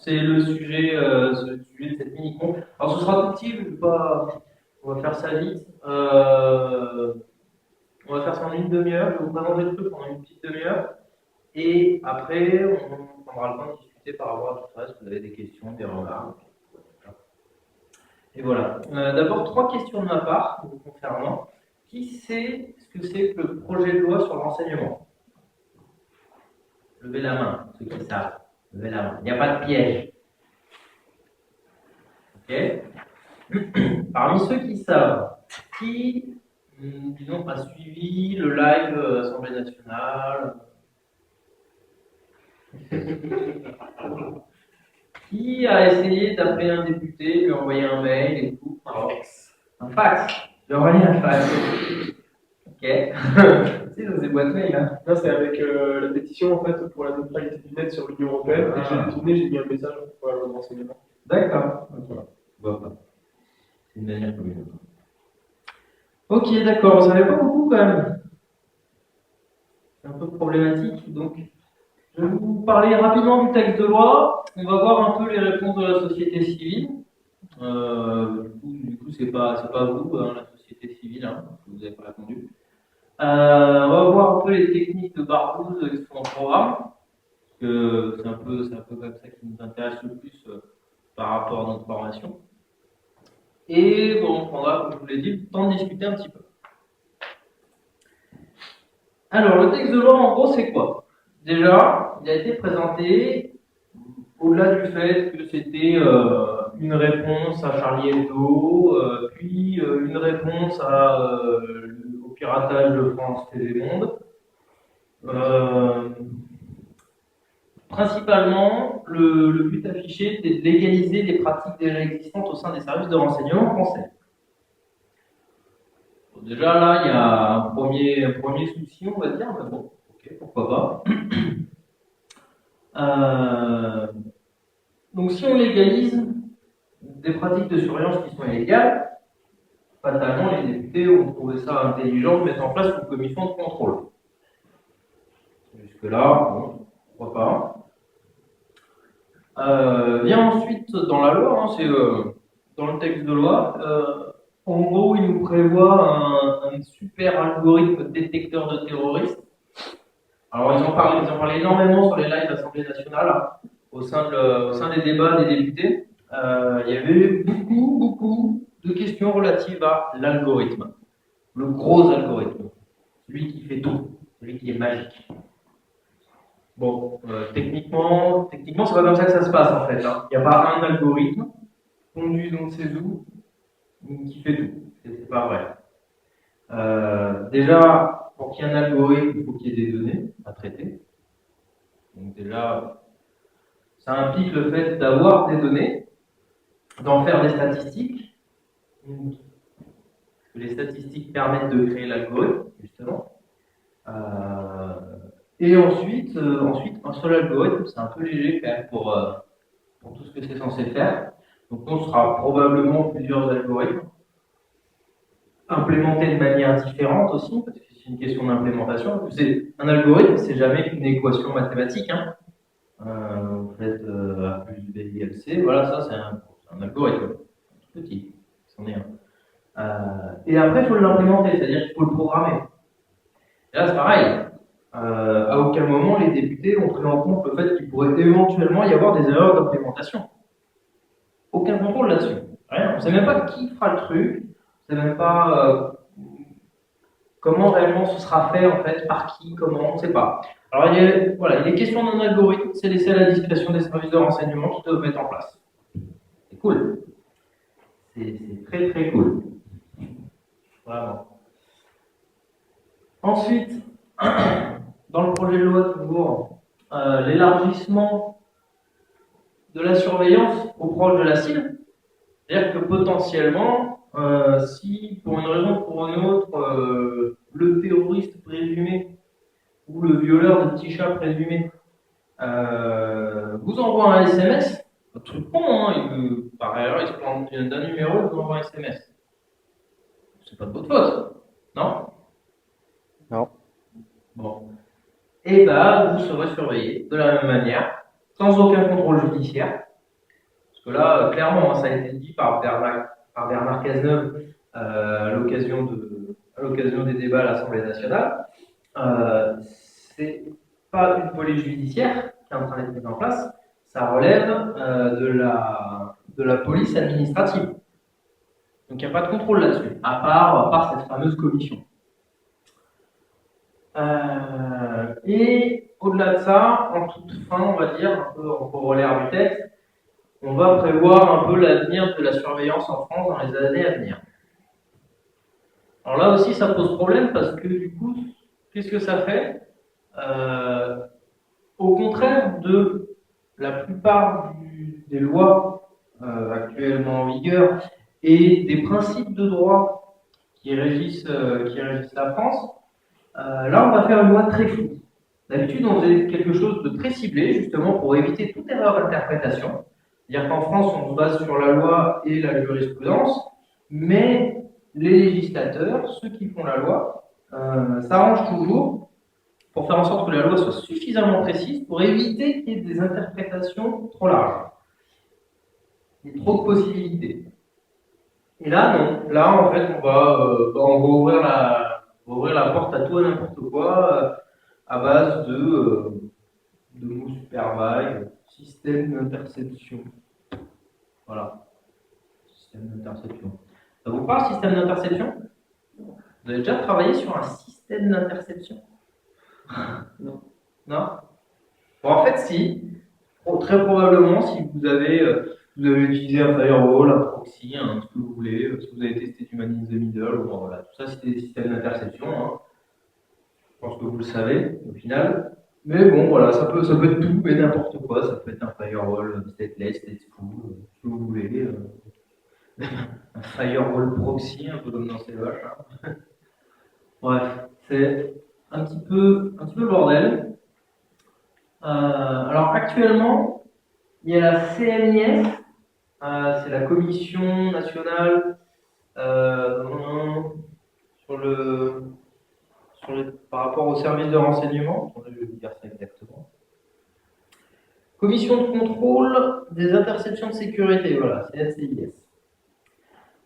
c'est le sujet de cette mini-con. Alors ce sera tout petit, je vais pas, on va faire ça vite. On va faire ça en une demi-heure, je vais vous présenter le truc pendant une petite demi-heure. Et après, on prendra le temps de discuter par rapport à tout ça, si vous avez des questions, des remarques. Et voilà. D'abord, trois questions de ma part, vous concernant. Qui sait ce que c'est que le projet de loi sur l'enseignement? Levez la main, ceux qui savent. Levez la main. Il n'y a pas de piège. Ok. Parmi ceux qui savent, qui, disons, a suivi le live Assemblée nationale? Qui a essayé d'appeler un député, lui envoyer un mail et tout? Un fax. Lui envoyer un fax. Ok. C'est dans ces boîtes mail, hein. Là, c'est avec la pétition en fait pour la neutralité du net sur l'Union européenne. Et j'ai détourné, j'ai mis un message pour le renseignement. D'accord. Donc, voilà. Je vois pas. C'est une manière commune. Ok, d'accord. Vous savez pas beaucoup quand même. C'est un peu problématique. Donc, je vais vous parler rapidement du texte de loi. On va voir un peu les réponses de la société civile. Du coup, c'est pas vous, hein, la société civile, hein, parce que vous n'avez pas répondu. On va voir un peu les techniques de barbouze qui sont en programme, parce que c'est un peu comme ça qui nous intéresse le plus par rapport à notre formation. Et bon, on prendra, comme je vous l'ai dit, le temps de discuter un petit peu. Alors, le texte de loi, en gros, c'est quoi? Déjà, il a été présenté au-delà du fait que c'était une réponse à Charlie Hebdo, puis une réponse au piratage de France Télémonde. Euh, Principalement, le but affiché était de légaliser les pratiques déjà existantes au sein des services de renseignement français. Bon, déjà là, il y a un premier souci, on va dire, mais bon, ok, pourquoi pas. Euh, donc si on légalise des pratiques de surveillance qui sont illégales, fatalement, les députés ont trouvé ça intelligent de mettre en place une commission de contrôle. Jusque-là, bon, pourquoi pas. Vient ensuite dans la loi, hein, c'est dans le texte de loi, en gros, il nous prévoit un super algorithme détecteur de terroristes. Alors, ils en parlent énormément sur les lives de l'Assemblée nationale, hein, au sein des débats des députés. Il y avait beaucoup de questions relatives à l'algorithme, le gros algorithme, celui qui fait tout, celui qui est magique. Bon, techniquement, c'est pas comme ça que ça se passe en fait, hein. Il n'y a pas un algorithme pondu dans ses où qui fait tout. C'est pas vrai. Déjà, pour qu'il y ait un algorithme, il faut qu'il y ait des données à traiter. Donc déjà, ça implique le fait d'avoir des données, d'en faire des statistiques. Les statistiques permettent de créer l'algorithme, justement. Et ensuite, un seul algorithme, c'est un peu léger quand même pour tout ce que c'est censé faire. Donc on sera probablement plusieurs algorithmes, implémentés de manière différente aussi, parce que c'est une question d'implémentation. Un algorithme, c'est jamais une équation mathématique, hein. Vous faites A plus B égale C, voilà, ça c'est un algorithme, tout petit, c'en est un. Et après, il faut l'implémenter, c'est-à-dire qu'il faut le programmer. Et là, c'est pareil. À aucun moment, les députés ont pris en compte le fait qu'il pourrait éventuellement y avoir des erreurs d'implémentation. Aucun contrôle là-dessus. Rien. On ne sait même pas qui fera le truc. On ne sait même pas comment réellement ce sera fait, en fait, par qui, comment, on ne sait pas. Alors, il est question d'un algorithme, c'est laissé à la discrétion des services de renseignement qui doivent mettre en place. C'est cool. C'est très très cool. Vraiment. Ensuite, dans le projet de loi, toujours, l'élargissement de la surveillance aux proches de la cible. C'est-à-dire que potentiellement, si pour une raison ou pour une autre, le terroriste présumé ou le violeur de petits chats présumé vous envoie un SMS, un truc con, hein, par erreur, il se plante d'un numéro, il vous envoie un SMS. C'est pas de votre faute, non? Non. Bon. Et bah, vous serez surveillé de la même manière. sans aucun contrôle judiciaire. Parce que là, clairement, ça a été dit par Bernard Cazeneuve à l'occasion des débats à l'Assemblée nationale. C'est pas une police judiciaire qui est en train d'être mise en place, ça relève de la police administrative. Donc il n'y a pas de contrôle là-dessus, à part cette fameuse commission. Et au-delà de ça, en toute fin, on va dire, un peu en corollaire du texte, on va prévoir un peu l'avenir de la surveillance en France dans les années à venir. Alors là aussi, ça pose problème parce que du coup, qu'est-ce que ça fait Au contraire de la plupart des lois actuellement en vigueur et des principes de droit qui régissent la France, là, on va faire une loi très floue. D'habitude, on faisait quelque chose de très ciblé, justement, pour éviter toute erreur d'interprétation. C'est-à-dire qu'en France, on se base sur la loi et la jurisprudence, mais les législateurs, ceux qui font la loi, s'arrangent toujours pour faire en sorte que la loi soit suffisamment précise pour éviter qu'il y ait des interprétations trop larges. Il y a trop de possibilités. Et là, non. Là, en fait, on va ouvrir la porte à tout et n'importe quoi à base de mots super vagues, système d'interception. Voilà. Système d'interception. Ça vous parle, système d'interception? Vous avez déjà travaillé sur un système d'interception? Non. Non? Bon, en fait, si. Très probablement, si vous avez utilisé un firewall, un proxy, ce que vous voulez, si vous avez testé du man in the middle, bon, voilà, tout ça c'est des systèmes d'interception. Hein. Je pense que vous le savez au final. Mais bon, voilà, ça peut être tout et n'importe quoi. Ça peut être un firewall stateless, stateful, ce que vous voulez. Un firewall proxy, un peu comme dans CEH. Hein. Bref, c'est un petit peu le bordel. Alors actuellement, il y a la CNIS, c'est la Commission nationale par rapport au service de renseignement. Je vais vous dire ça exactement. Commission de contrôle des interceptions de sécurité, voilà, c'est la CNIS.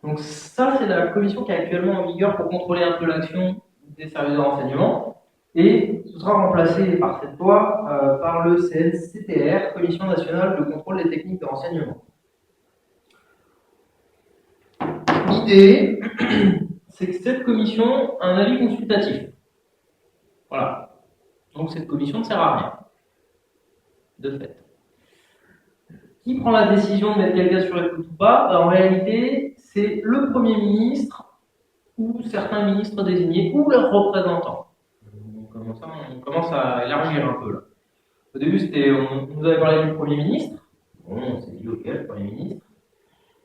Donc ça, c'est la commission qui est actuellement en vigueur pour contrôler un peu l'action des services de renseignement. Et ce sera remplacé par cette loi par le CNCTR, Commission nationale de contrôle des techniques de renseignement. L'idée, c'est que cette commission a un avis consultatif. Voilà. Donc cette commission ne sert à rien. De fait. Qui prend la décision de mettre quelqu'un sur écoute ou pas? En réalité, c'est le Premier ministre ou certains ministres désignés ou leurs représentants. On commence à élargir un peu là. Au début, on nous avait parlé du Premier ministre. Bon, on s'est dit, ok, le Premier ministre.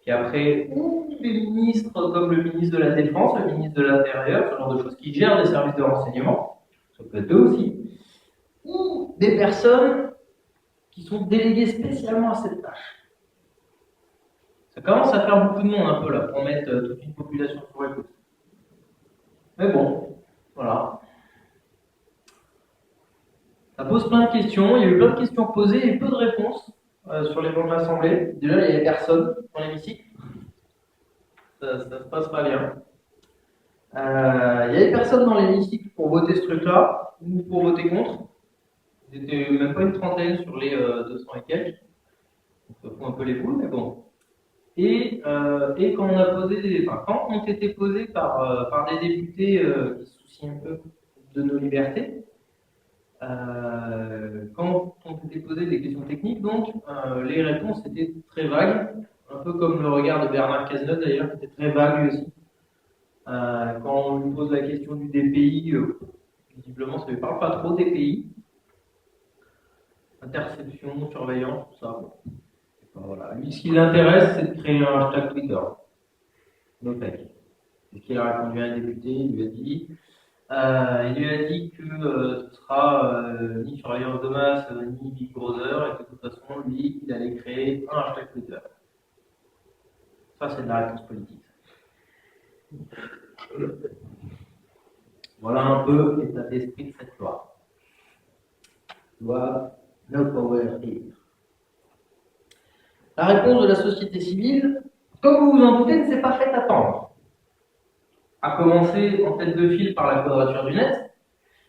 Puis après, ou des ministres comme le ministre de la Défense, le ministre de l'Intérieur, ce genre de choses qui gèrent des services de renseignement, ça peut être eux aussi, ou des personnes qui sont déléguées spécialement à cette tâche. Ça commence à faire beaucoup de monde un peu là, pour mettre toute une population sur écoute. Mais bon, voilà. Ça pose plein de questions, il y a eu plein de questions posées et peu de réponses sur les bancs de l'Assemblée. Déjà, il n'y avait personne dans l'hémicycle. Ça se passe pas bien. Il n'y avait personne dans l'hémicycle pour voter ce truc-là, ou pour voter contre. Ils étaient même pas une trentaine sur les 200 et quelques. Donc ça fout un peu les boules, mais bon. Et quand on a posé quand ont été posés par des députés qui se soucient un peu de nos libertés, quand ont été posées des questions techniques, donc les réponses étaient très vagues, un peu comme le regard de Bernard Cazeneuve d'ailleurs, qui était très vague lui aussi. Quand on lui pose la question du DPI, visiblement ça ne parle pas trop DPI. Interception, surveillance, tout ça. Bon. Voilà. Lui, ce qui l'intéresse, c'est de créer un hashtag Twitter. No fake. C'est ce qu'il a répondu à un député, il lui a dit que ce sera ni surveillance de masse, ni Big Brother, et que de toute façon, lui, il allait créer un hashtag Twitter. Ça, c'est de la réponse politique. Voilà un peu l'état d'esprit de cette loi. Loi No Power Here. La réponse de la société civile, comme vous vous en doutez, ne s'est pas faite attendre. A commencer en tête de file par la Quadrature du Net,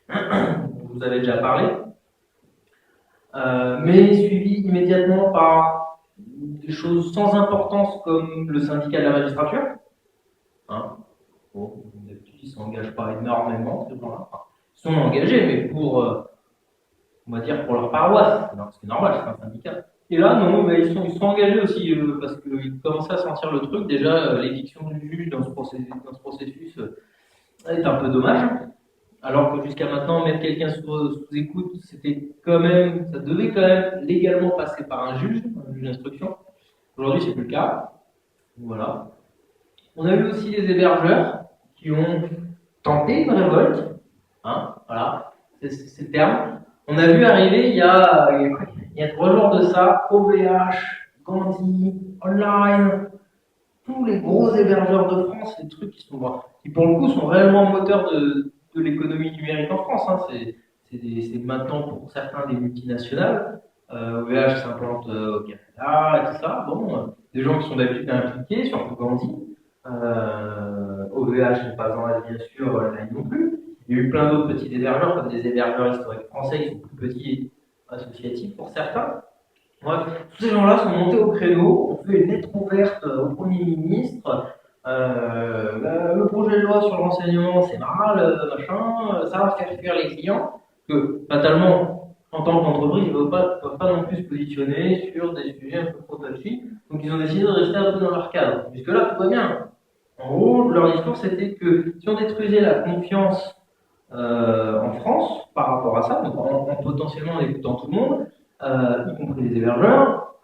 dont vous avez déjà parlé, mais suivi immédiatement par des choses sans importance comme le syndicat de la magistrature. Hein. Bon, d'habitude, ils ne s'engagent pas énormément, ces gens-là. Enfin, ils sont engagés, mais on va dire, pour leur paroisse. C'est normal, c'est un syndicat. Et là, non, mais ils sont engagés aussi, parce qu'ils commençaient à sentir le truc. Déjà, l'éviction du juge dans ce processus est un peu dommage. Alors que jusqu'à maintenant, mettre quelqu'un sous écoute, c'était quand même, ça devait quand même légalement passer par un juge d'instruction. Aujourd'hui, c'est plus le cas. Voilà. On a eu aussi les hébergeurs qui ont tenté une révolte. Hein, voilà, c'est le terme. On a vu arriver il y a 3 jours de ça, OVH, Gandhi, Online, tous les gros hébergeurs de France, les trucs qui pour le coup sont réellement moteurs de l'économie numérique en France. Hein. C'est maintenant pour certains des multinationales. OVH s'implante au Canada et tout ça. Bon, des gens qui sont d'habitude impliqués, surtout Gandhi. OVH n'est pas en reste bien sûr, Online non plus. Il y a eu plein d'autres petits hébergeurs, comme des hébergeurs historiques français, qui sont plus petits associatifs pour certains. Bref, tous ces gens-là sont montés au créneau, ont fait une lettre ouverte au Premier ministre. Le projet de loi sur le renseignement, c'est mal, machin, ça va faire fuir les clients. Que, fatalement, en tant qu'entreprise, ils ne peuvent pas non plus se positionner sur des sujets un peu trop touchy. Donc, ils ont décidé de rester un peu dans leur cadre. Jusque-là, tout va bien. En gros, leur discours, c'était que si on détruisait la confiance en France par rapport à ça, donc en potentiellement en écoutant tout le monde, y compris les hébergeurs,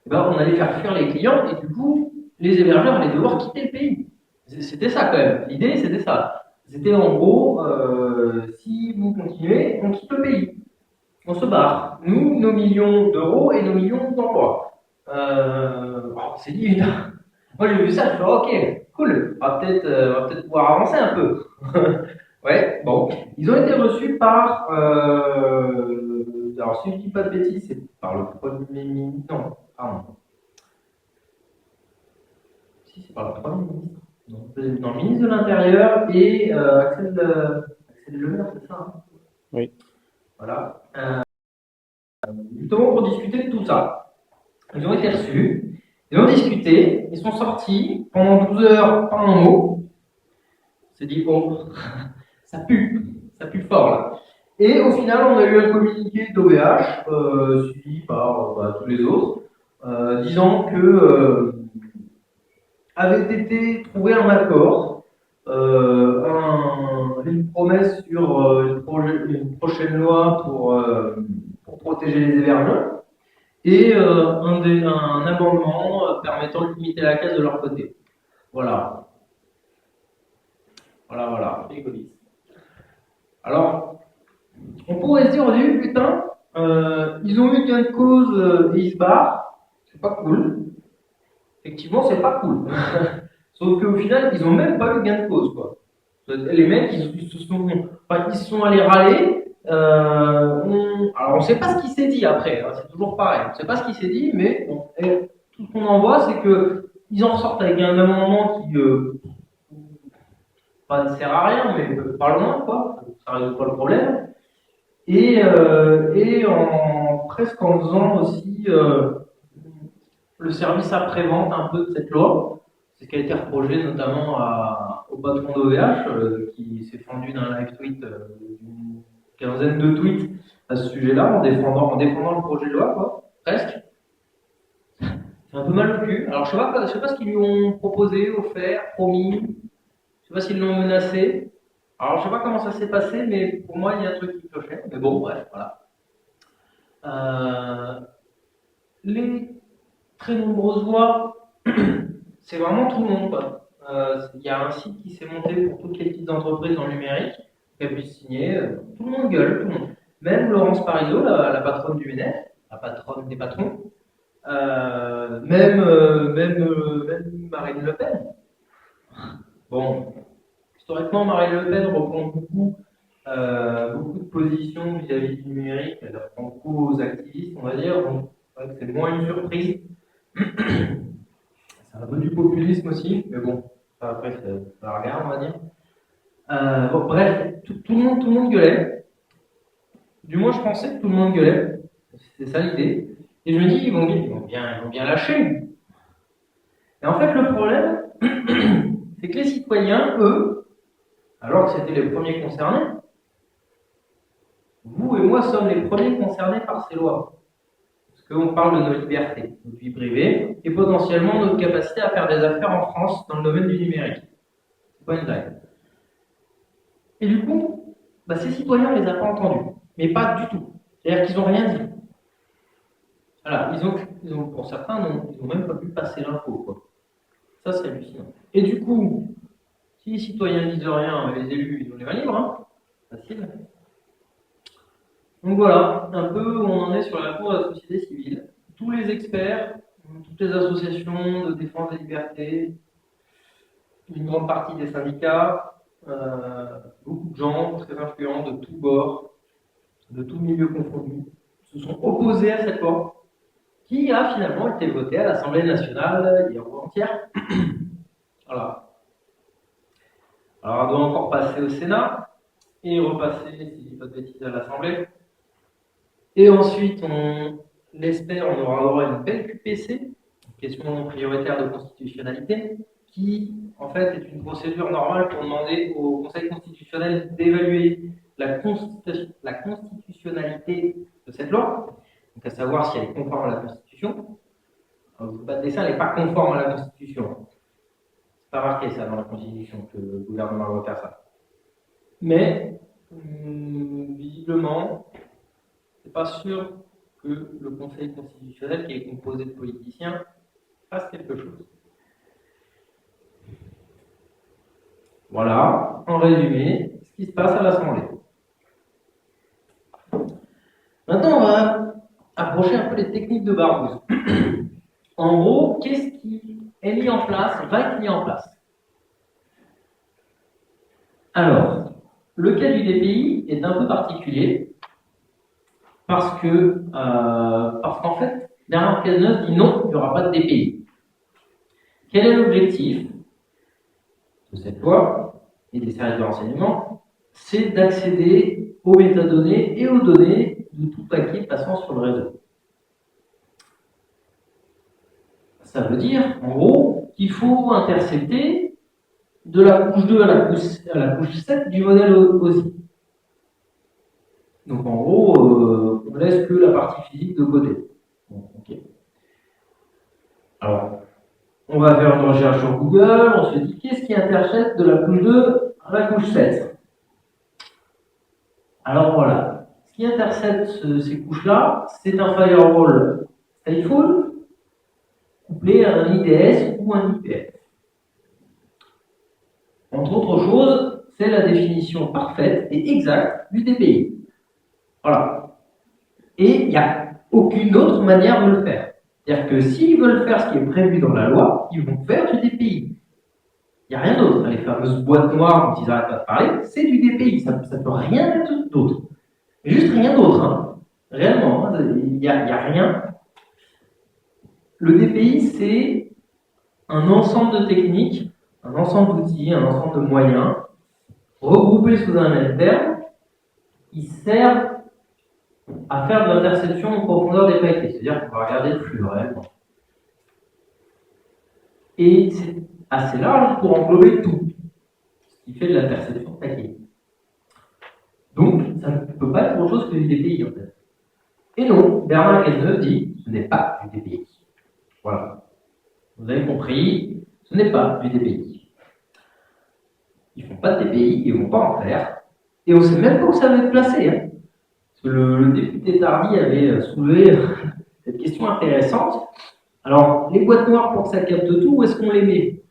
ben, on allait faire fuir les clients et du coup, les hébergeurs allaient devoir quitter le pays. C'était ça quand même. L'idée, c'était ça. C'était en gros, si vous continuez, on quitte le pays. On se barre. Nous, nos millions d'euros et nos millions d'emplois. C'est dit, moi j'ai vu ça, je fais ok, cool, on va peut-être pouvoir avancer un peu. Ouais, bon. Ils ont été reçus par. Alors si je dis pas de bêtises, c'est par le Premier ministre. Non, pardon. Si, c'est par le Premier ministre. Non, le ministre de l'Intérieur et Axel Le Maire, c'est ça hein. Oui. Voilà. Justement pour discuter de tout ça. Ils ont été reçus, ils ont discuté, ils sont sortis pendant 12 heures, pas un mot. On s'est dit, oh, ça pue fort là. Et au final, on a eu un communiqué d'OVH, suivi par tous les autres, disant que avait été trouvé un accord, une promesse sur une prochaine loi pour protéger les hébergeurs, et un amendement permettant de limiter la casse de leur côté. Voilà. Voilà. Égoïste. Alors, on pourrait se dire au début, putain, ils ont eu gain de cause et ils se barrent. C'est pas cool. Effectivement, c'est pas cool. Sauf qu'au final, ils ont même pas eu gain de cause, quoi. Les mecs, ils se sont allés râler. Alors, on sait pas ce qui s'est dit après. Hein, c'est toujours pareil. On sait pas ce qui s'est dit, mais bon, tout ce qu'on en voit, c'est que ils en ressortent avec un amendement qui pas ne sert à rien, mais pas loin, quoi. Ça résout pas le problème. Et presque en faisant aussi le service après-vente un peu de cette loi. C'est ce qui a été reproché notamment au patron d'OVH, qui s'est fendu d'un live tweet d'une quinzaine de tweets à ce sujet-là, en défendant le projet de loi, quoi. Presque. C'est un peu mal le cul. Alors je sais pas ce qu'ils lui ont proposé, offert, promis. Je sais pas s'ils l'ont menacé. Alors je sais pas comment ça s'est passé, mais pour moi il y a un truc qui clochait. Mais bon, bref, voilà. Les très nombreuses voix, c'est vraiment tout le monde, quoi. Il y a un site qui s'est monté pour toutes les petites entreprises dans le numérique, qui a pu signer. Tout le monde gueule, tout le monde. Même Laurence Parisot, la patronne du MENEF, la patronne des patrons, même Marine Le Pen. Bon, historiquement, Marine Le Pen reprend beaucoup de positions vis-à-vis du numérique, elle reprend beaucoup aux activistes, on va dire. Donc, Donc c'est moins une surprise. C'est un peu du populisme aussi, mais bon, ça, après, ça regarde, on va dire. Bon, bref, tout le monde gueulait. Du moins, je pensais que tout le monde gueulait. C'est ça l'idée. Et je me dis, ils vont bien lâcher. Et en fait, le problème, c'est que les citoyens, eux, alors que c'était les premiers concernés, vous et moi sommes les premiers concernés par ces lois. Parce qu'on parle de nos libertés, notre vie privée, et potentiellement notre capacité à faire des affaires en France dans le domaine du numérique. C'est pas une blague. Et du coup, ces citoyens, on les a pas entendus. Mais pas du tout. C'est-à-dire qu'ils n'ont rien dit. Voilà, pour certains, ils n'ont même pas pu passer l'info, quoi. Ça, c'est hallucinant. Et du coup, si les citoyens ne disent rien, les élus, ils ont les mains libres, hein. Facile. Donc voilà, un peu où on en est sur la cour de la société civile. Tous les experts, toutes les associations de défense des libertés, une grande partie des syndicats, beaucoup de gens très influents de tous bords, de tous milieux confondus, se sont opposés à cette loi qui a finalement été votée à l'Assemblée nationale hier ou avant-hier. Voilà. Alors elle doit encore passer au Sénat et repasser, si je dis pas de bêtises, à l'Assemblée. Et ensuite, on l'espère, on aura droit à une belle QPC, question prioritaire de constitutionnalité, qui en fait est une procédure normale pour demander au Conseil constitutionnel d'évaluer la constitutionnalité de cette loi, donc à savoir si elle est conforme à la Constitution. Alors, je ne pas de dessin, elle n'est pas conforme à la Constitution. C'est pas marqué ça dans la Constitution que le gouvernement va faire ça. Mais visiblement, c'est pas sûr que le Conseil constitutionnel, qui est composé de politiciens, fasse quelque chose. Voilà, en résumé, ce qui se passe à l'Assemblée. Maintenant, on va approcher un peu les techniques de Barbouze. En gros, qu'est-ce qui est mis en place, va être mis en place? Alors, le cas du DPI est un peu particulier parce qu'en fait, Bernard Cazeneuve dit non, il n'y aura pas de DPI. Quel est l'objectif de cette loi et des services de renseignement? C'est d'accéder aux métadonnées et aux données de tout paquet passant sur le réseau. Ça veut dire, en gros, qu'il faut intercepter de la couche 2 à la couche 7 du modèle OSI. Donc en gros, on laisse que la partie physique de côté. Bon, okay. Alors, on va faire une recherche sur Google, on se dit qu'est-ce qui intercepte de la couche 2 à la couche 7? Alors voilà, ce qui intercepte ces couches-là, c'est un firewall stateful couplé à un IDS ou un IPF. Entre autres choses, c'est la définition parfaite et exacte du DPI. Voilà. Et il n'y a aucune autre manière de le faire. C'est-à-dire que s'ils veulent faire ce qui est prévu dans la loi, ils vont faire du DPI. Il n'y a rien d'autre. Les fameuses boîtes noires dont ils n'arrêtent pas de parler, c'est du DPI. Ça ne peut rien être d'autre. Juste rien d'autre. Hein. Réellement, il n'y a rien. Le DPI, c'est un ensemble de techniques, un ensemble d'outils, un ensemble de moyens regroupés sous un même terme qui servent à faire de l'interception en profondeur des paquets. C'est-à-dire qu'on va regarder le flux réellement. Et c'est assez large pour englober tout, ce qui fait de l'interception de paquets. Donc, ça ne peut pas être autre chose que du DPI en fait. Et non, Bernard Cazeneuve dit ce n'est pas du DPI. Voilà. Vous avez compris, ce n'est pas du DPI. Ils ne font pas de DPI, ils ne vont pas en faire. Et on ne sait même pas où ça va être placé. Hein. Parce que le député Tardy avait soulevé cette question intéressante. Alors, les boîtes noires, pour que ça capte tout, où est-ce qu'on les met?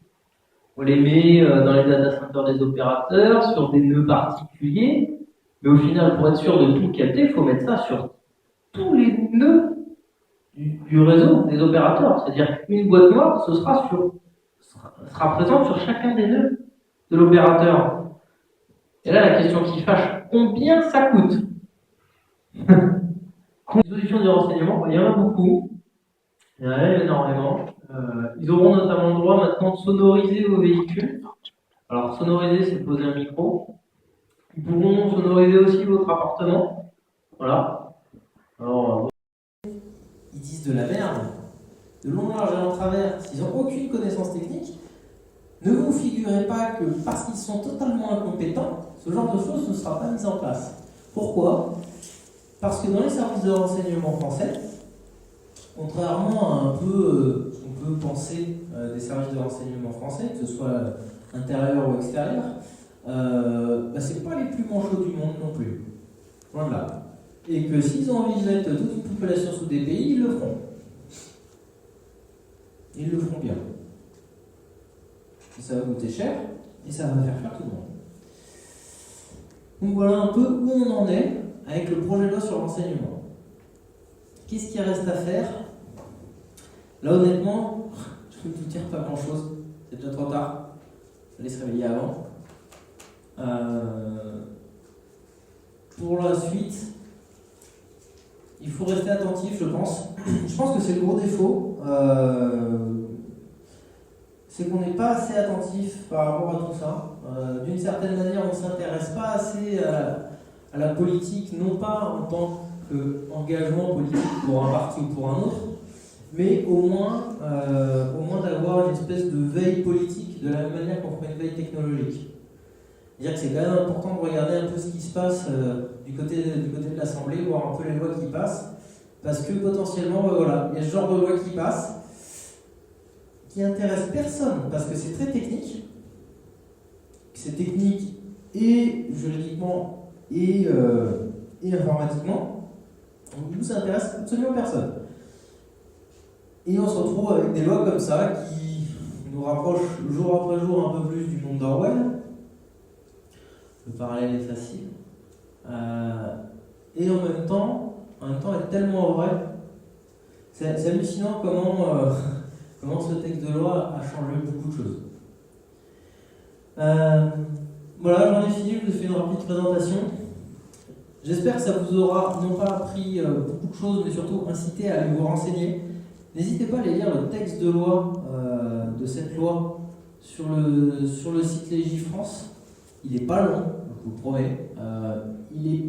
On les met dans les data centers des opérateurs, sur des nœuds particuliers. Mais au final, pour être sûr de tout capter, il faut mettre ça sur tous les nœuds du réseau des opérateurs. C'est-à-dire qu'une boîte noire, sera présente sur chacun des nœuds de l'opérateur. Et là, la question qui fâche, combien ça coûte? Les solutions de renseignement, il y en a beaucoup. Il y en a même énormément. Ils auront notamment le droit maintenant de sonoriser vos véhicules. Alors, sonoriser, c'est poser un micro. Ils pourront sonoriser aussi votre appartement. Voilà. Alors, ils disent de la merde, de long, large et en travers, s'ils n'ont aucune connaissance technique. Ne vous figurez pas que parce qu'ils sont totalement incompétents, ce genre de choses ne sera pas mis en place. Pourquoi? Parce que dans les services de renseignement français, contrairement à un peu ce qu'on peut penser des services de renseignement français, que ce soit intérieur ou extérieur, c'est pas les plus manchots du monde non plus. Loin de là. Et que s'ils ont envie de mettre toute une population sous des pays, ils le feront. Ils le feront bien. Et ça va coûter cher, et ça va faire tout le monde. Donc voilà un peu où on en est avec le projet de loi sur l'enseignement. Qu'est-ce qu'il reste à faire? Là honnêtement, je peux vous dire pas grand chose. C'est déjà trop tard. Il fallait se réveiller avant. Pour la suite, il faut rester attentif, je pense. Je pense que c'est le gros défaut. C'est qu'on n'est pas assez attentif par rapport à tout ça. D'une certaine manière, on ne s'intéresse pas assez à la politique, non pas en tant qu'engagement politique pour un parti ou pour un autre, mais au moins d'avoir une espèce de veille politique, de la même manière qu'on ferait une veille technologique. C'est-à-dire que c'est quand même important de regarder un peu ce qui se passe du côté de l'Assemblée, voir un peu les lois qui passent, parce que potentiellement, voilà, il y a ce genre de loi qui passe, qui intéresse personne, parce que c'est très technique. C'est technique et juridiquement et informatiquement. Donc, ça intéresse absolument personne. Et on se retrouve avec des lois comme ça qui nous rapprochent jour après jour un peu plus du monde d'Orwell. Le parallèle est facile. Et en même temps est tellement vrai. C'est hallucinant comment ce texte de loi a changé beaucoup de choses. Voilà, j'en ai fini, je vous ai fait une rapide présentation. J'espère que ça vous aura non pas appris beaucoup de choses, mais surtout incité à aller vous renseigner. N'hésitez pas à aller lire le texte de loi de cette loi sur le site Légifrance. Il n'est pas long, je vous le promets. Il n'est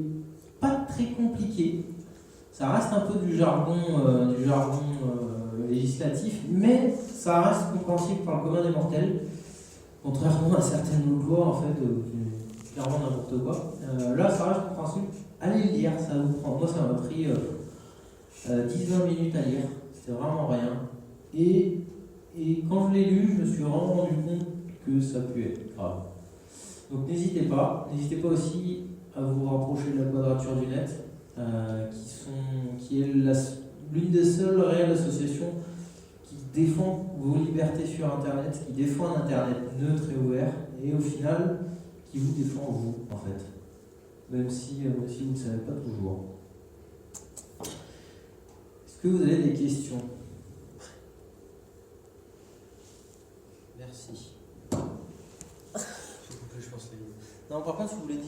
pas très compliqué. Ça reste un peu du jargon législatif, mais ça reste compréhensible par le commun des mortels, contrairement à certaines autres lois, en fait, clairement n'importe quoi. Là, ça reste compréhensible. Allez le lire, ça vous prend. Moi, ça m'a pris 10-20 minutes à lire, c'était vraiment rien. Et quand je l'ai lu, je me suis vraiment rendu compte que ça peut être grave. Donc n'hésitez pas aussi à vous rapprocher de la Quadrature du Net, qui est l'une des seules réelles associations qui défend vos libertés sur Internet, qui défend un Internet neutre et ouvert, et au final, qui vous défend vous, en fait. Même si vous ne savez pas toujours. Est-ce que vous avez des questions ?